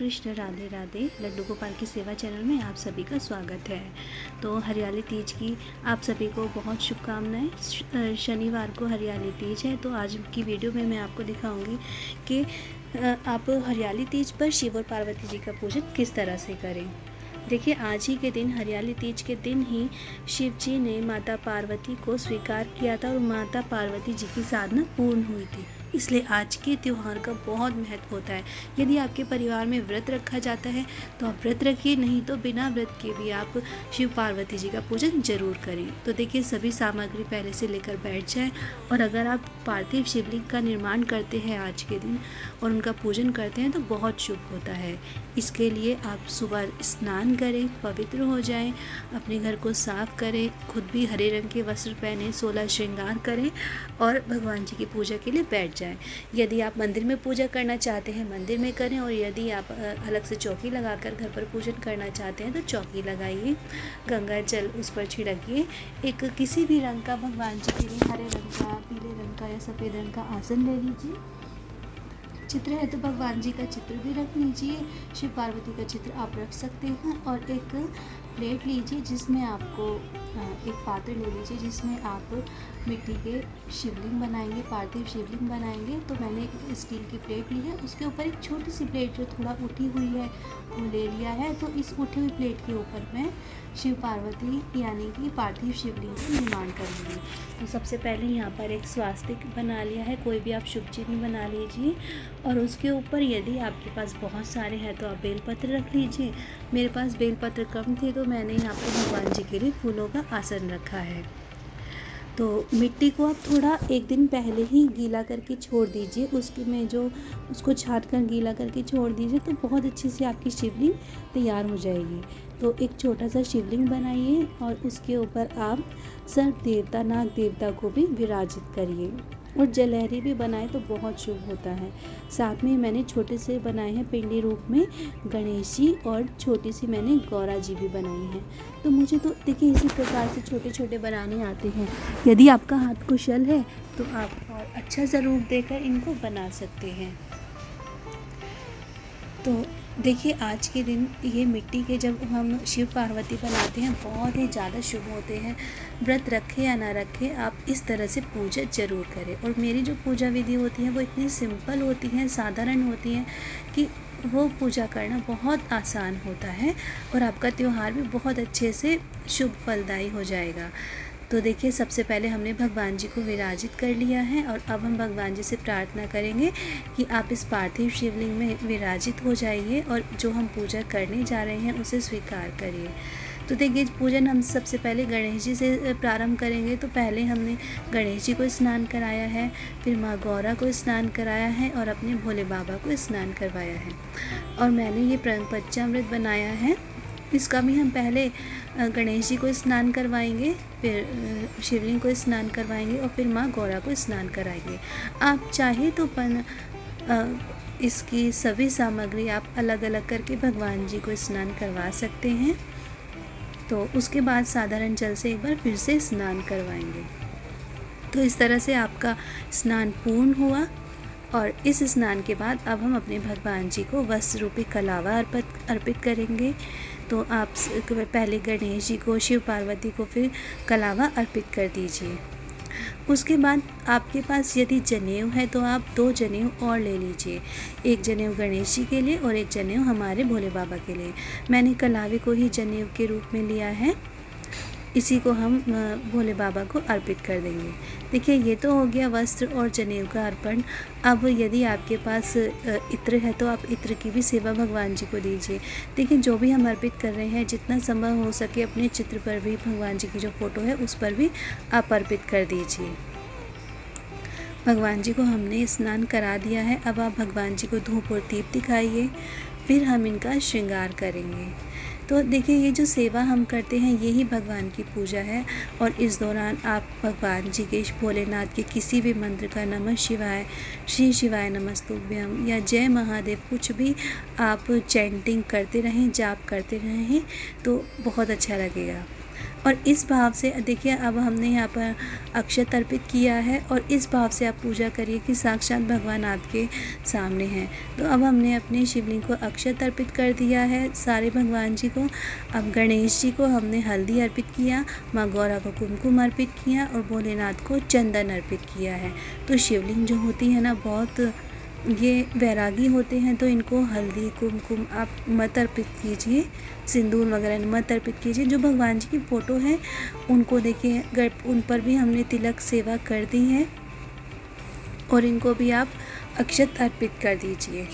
कृष्ण, राधे राधे। लड्डू गोपाल की सेवा चैनल में आप सभी का स्वागत है। तो हरियाली तीज की आप सभी को बहुत शुभकामनाएं। शनिवार को हरियाली तीज है, तो आज की वीडियो में मैं आपको दिखाऊंगी कि आप हरियाली तीज पर शिव और पार्वती जी का पूजन किस तरह से करें। देखिए, आज ही के दिन, हरियाली तीज के दिन ही शिव जी ने माता पार्वती को स्वीकार किया था और माता पार्वती जी की साधना पूर्ण हुई थी। इसलिए आज के त्यौहार का बहुत महत्व होता है। यदि आपके परिवार में व्रत रखा जाता है तो आप व्रत रखिए, नहीं तो बिना व्रत के भी आप शिव पार्वती जी का पूजन जरूर करें। तो देखिए, सभी सामग्री पहले से लेकर बैठ जाएं। और अगर आप पार्थिव शिवलिंग का निर्माण करते हैं आज के दिन और उनका पूजन करते हैं तो बहुत शुभ होता है। इसके लिए आप सुबह स्नान करें, पवित्र हो जाएं, अपने घर को साफ करें, खुद भी हरे रंग के वस्त्र पहने, 16 श्रृंगार करें और भगवान जी की पूजा के लिए बैठ जाएं। यदि आप मंदिर में पूजा करना चाहते हैं मंदिर में करें, और यदि आप अलग से चौकी लगाकर घर पर पूजन करना चाहते हैं तो चौकी लगाइए, गंगा जल उस पर छिड़किए, एक किसी भी रंग का भगवान जी के लिए, हरे रंग का, पीले रंग का या सफ़ेद रंग का आसन ले लीजिए। चित्र है तो भगवान जी का चित्र भी रख लीजिए, शिव पार्वती का चित्र आप रख सकते हैं। और एक प्लेट लीजिए जिसमें आपको एक पात्र ले लीजिए जिसमें आप मिट्टी के शिवलिंग बनाएंगे, पार्थिव शिवलिंग बनाएंगे। तो मैंने एक स्टील की प्लेट ली है, उसके ऊपर एक छोटी सी प्लेट जो थोड़ा उठी हुई है वो ले लिया है। तो इस उठी हुई प्लेट के ऊपर मैं शिव पार्वती यानी कि पार्थिव शिवलिंग का निर्माण करूँगी। तो सबसे पहले यहाँ पर एक स्वास्तिक बना लिया है, कोई भी आप शुभ चिन्ह बना लीजिए। और उसके ऊपर यदि आपके पास बहुत सारे हैं तो आप बेलपत्र रख लीजिए। मेरे पास बेलपत्र कम थे तो मैंने यहाँ पर भगवान जी के लिए फूलों का आसन रखा है। तो मिट्टी को आप थोड़ा एक दिन पहले ही गीला करके छोड़ दीजिए, उसको छाट कर गीला करके छोड़ दीजिए, तो बहुत अच्छी से आपकी शिवलिंग तैयार हो जाएगी। तो एक छोटा सा शिवलिंग बनाइए और उसके ऊपर आप सर्प देवता, नाग देवता को भी विराजित करिए। और जलहरी भी बनाए तो बहुत शुभ होता है। साथ में मैंने छोटे से बनाए हैं पिंडी रूप में गणेश जी, और छोटी सी मैंने गौरा जी भी बनाई हैं। तो मुझे तो देखिए इसी प्रकार से छोटे छोटे बनाने आते हैं। यदि आपका हाथ कुशल है तो आप और अच्छा सा रूप देकर इनको बना सकते हैं। तो देखिए, आज के दिन ये मिट्टी के जब हम शिव पार्वती बनाते हैं बहुत ही ज़्यादा शुभ होते हैं। व्रत रखें या ना रखें, आप इस तरह से पूजा ज़रूर करें। और मेरी जो पूजा विधि होती है वो इतनी सिंपल होती हैं, साधारण होती हैं कि वो पूजा करना बहुत आसान होता है और आपका त्यौहार भी बहुत अच्छे से शुभ फलदायी हो जाएगा। तो देखिए, सबसे पहले हमने भगवान जी को विराजित कर लिया है और अब हम भगवान जी से प्रार्थना करेंगे कि आप इस पार्थिव शिवलिंग में विराजित हो जाइए और जो हम पूजा करने जा रहे हैं उसे स्वीकार करिए। तो देखिए, पूजन हम सबसे पहले गणेश जी से प्रारंभ करेंगे। तो पहले हमने गणेश जी को स्नान कराया है, फिर माँ गौरा को स्नान कराया है और अपने भोले बाबा को स्नान करवाया है। और मैंने ये पंचामृत बनाया है, इसका भी हम पहले गणेश जी को स्नान करवाएंगे, फिर शिवलिंग को स्नान करवाएंगे और फिर माँ गौरा को स्नान कराएंगे। आप चाहे तो इसकी सभी सामग्री आप अलग अलग करके भगवान जी को स्नान करवा सकते हैं। तो उसके बाद साधारण जल से एक बार फिर से स्नान करवाएंगे। तो इस तरह से आपका स्नान पूर्ण हुआ। और इस स्नान के बाद अब हम अपने भगवान जी को वस्त्र रूपी कलावा अर्पित करेंगे। तो आप पहले गणेश जी को, शिव पार्वती को फिर कलावा अर्पित कर दीजिए। उसके बाद आपके पास यदि जनेऊ है तो आप 2 जनेऊ और ले लीजिए, एक जनेऊ गणेश जी के लिए और एक जनेऊ हमारे भोले बाबा के लिए। मैंने कलावे को ही जनेऊ के रूप में लिया है, इसी को हम भोले बाबा को अर्पित कर देंगे। देखिए, ये तो हो गया वस्त्र और जनेऊ का अर्पण। अब यदि आपके पास इत्र है तो आप इत्र की भी सेवा भगवान जी को दीजिए। देखिए, जो भी हम अर्पित कर रहे हैं, जितना संभव हो सके अपने चित्र पर भी, भगवान जी की जो फ़ोटो है उस पर भी आप अर्पित कर दीजिए। भगवान जी को हमने स्नान करा दिया है। अब आप भगवान जी को धूप और दीप दिखाइए, फिर हम इनका श्रृंगार करेंगे। तो देखिए, ये जो सेवा हम करते हैं यही भगवान की पूजा है। और इस दौरान आप भगवान जी के, भोलेनाथ के किसी भी मंत्र का, नमः शिवाय, श्री शिवाय नमस्तुभ्यम या जय महादेव, कुछ भी आप चैंटिंग करते रहें, जाप करते रहें तो बहुत अच्छा लगेगा। और इस भाव से देखिए अब हमने यहाँ पर अक्षत अर्पित किया है और इस भाव से आप पूजा करिए कि साक्षात भगवान आपके सामने हैं। तो अब हमने अपने शिवलिंग को अक्षत अर्पित कर दिया है सारे भगवान जी को। अब गणेश जी को हमने हल्दी अर्पित किया, माँ गौरा को कुमकुम अर्पित किया और भोलेनाथ को चंदन अर्पित किया है। तो शिवलिंग जो होती है ना बहुत ये वैरागी होते हैं, तो इनको हल्दी कुमकुम आप मत अर्पित कीजिए, सिंदूर वगैरह मत अर्पित कीजिए। जो भगवान जी की फ़ोटो है उनको देखिए उन पर भी हमने तिलक सेवा कर दी है और इनको भी आप अक्षत अर्पित कर दीजिए।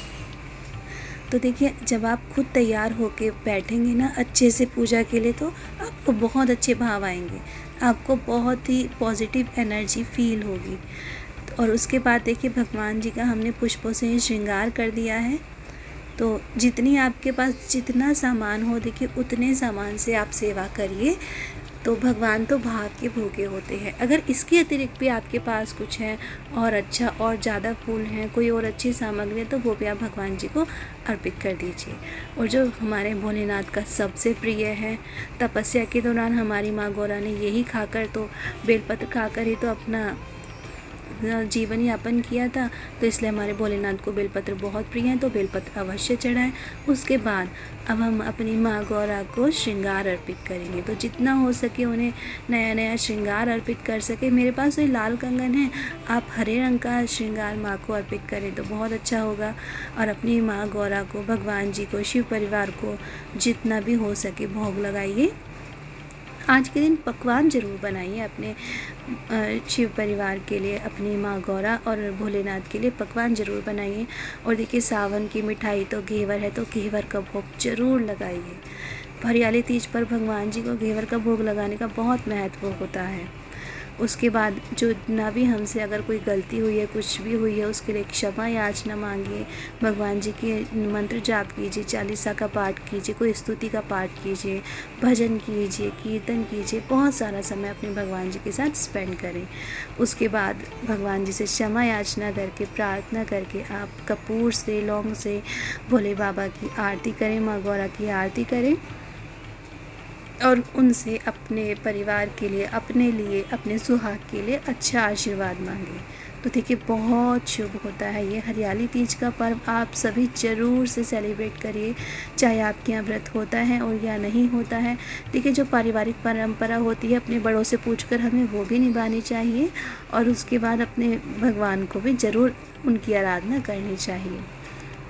तो देखिए जब आप खुद तैयार होके बैठेंगे ना अच्छे से पूजा के लिए, तो आपको बहुत अच्छे भाव आएंगे, आपको बहुत ही पॉजिटिव एनर्जी फील होगी। और उसके बाद देखिए भगवान जी का हमने पुष्पों से श्रृंगार कर दिया है। तो जितनी आपके पास जितना सामान हो देखिए उतने सामान से आप सेवा करिए। तो भगवान तो भाव के भूखे होते हैं। अगर इसके अतिरिक्त भी आपके पास कुछ है और अच्छा और ज़्यादा फूल हैं, कोई और अच्छी सामग्री है, तो वो भी आप भगवान जी को अर्पित कर दीजिए। और जो हमारे भोलेनाथ का सबसे प्रिय है, तपस्या के दौरान हमारी माँ गौरा ने यही खाकर तो बेलपत्र खाकर ही तो अपना जीवन यापन किया था। तो इसलिए हमारे भोलेनाथ को बेलपत्र बहुत प्रिय है, तो बेलपत्र अवश्य चढ़ाएं। उसके बाद अब हम अपनी माँ गौरा को श्रृंगार अर्पित करेंगे। तो जितना हो सके उन्हें नया नया श्रृंगार अर्पित कर सके। मेरे पास ये लाल कंगन है, आप हरे रंग का श्रृंगार माँ को अर्पित करें तो बहुत अच्छा होगा। और अपनी माँ गौरा को, भगवान जी को, शिव परिवार को जितना भी हो सके भोग लगाइए। आज के दिन पकवान ज़रूर बनाइए अपने शिव परिवार के लिए, अपनी माँ गौरा और भोलेनाथ के लिए पकवान ज़रूर बनाइए। और देखिए सावन की मिठाई तो घेवर है, तो घेवर का भोग ज़रूर लगाइए। हरियाली तीज पर भगवान जी को घेवर का भोग लगाने का बहुत महत्व होता है। उसके बाद जो ना भी हमसे अगर कोई गलती हुई है, कुछ भी हुई है, उसके लिए क्षमा याचना मांगिए। भगवान जी के मंत्र जाप कीजिए, चालीसा का पाठ कीजिए, कोई स्तुति का पाठ कीजिए, भजन कीजिए, कीर्तन कीजिए। बहुत सारा समय अपने भगवान जी के साथ स्पेंड करें। उसके बाद भगवान जी से क्षमा याचना करके, प्रार्थना करके आप कपूर से, लौंग से भोले बाबा की आरती करें, माँ गौरा की आरती करें और उनसे अपने परिवार के लिए, अपने लिए, अपने सुहाग के लिए अच्छा आशीर्वाद मांगे। तो देखिए बहुत शुभ होता है ये हरियाली तीज का पर्व। आप सभी ज़रूर से सेलिब्रेट करिए, चाहे आपके यहाँ व्रत होता है और या नहीं होता है। देखिए जो पारिवारिक परंपरा होती है अपने बड़ों से पूछकर हमें वो भी निभानी चाहिए और उसके बाद अपने भगवान को भी ज़रूर उनकी आराधना करनी चाहिए।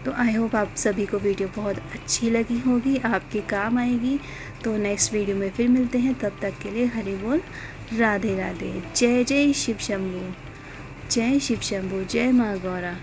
तो आई होप आप सभी को वीडियो बहुत अच्छी लगी होगी, आपके काम आएगी। तो नेक्स्ट वीडियो में फिर मिलते हैं, तब तक के लिए हरि बोल, राधे राधे। जय जय शिव शंभू, जय शिव शंभू, जय माँ गौरा।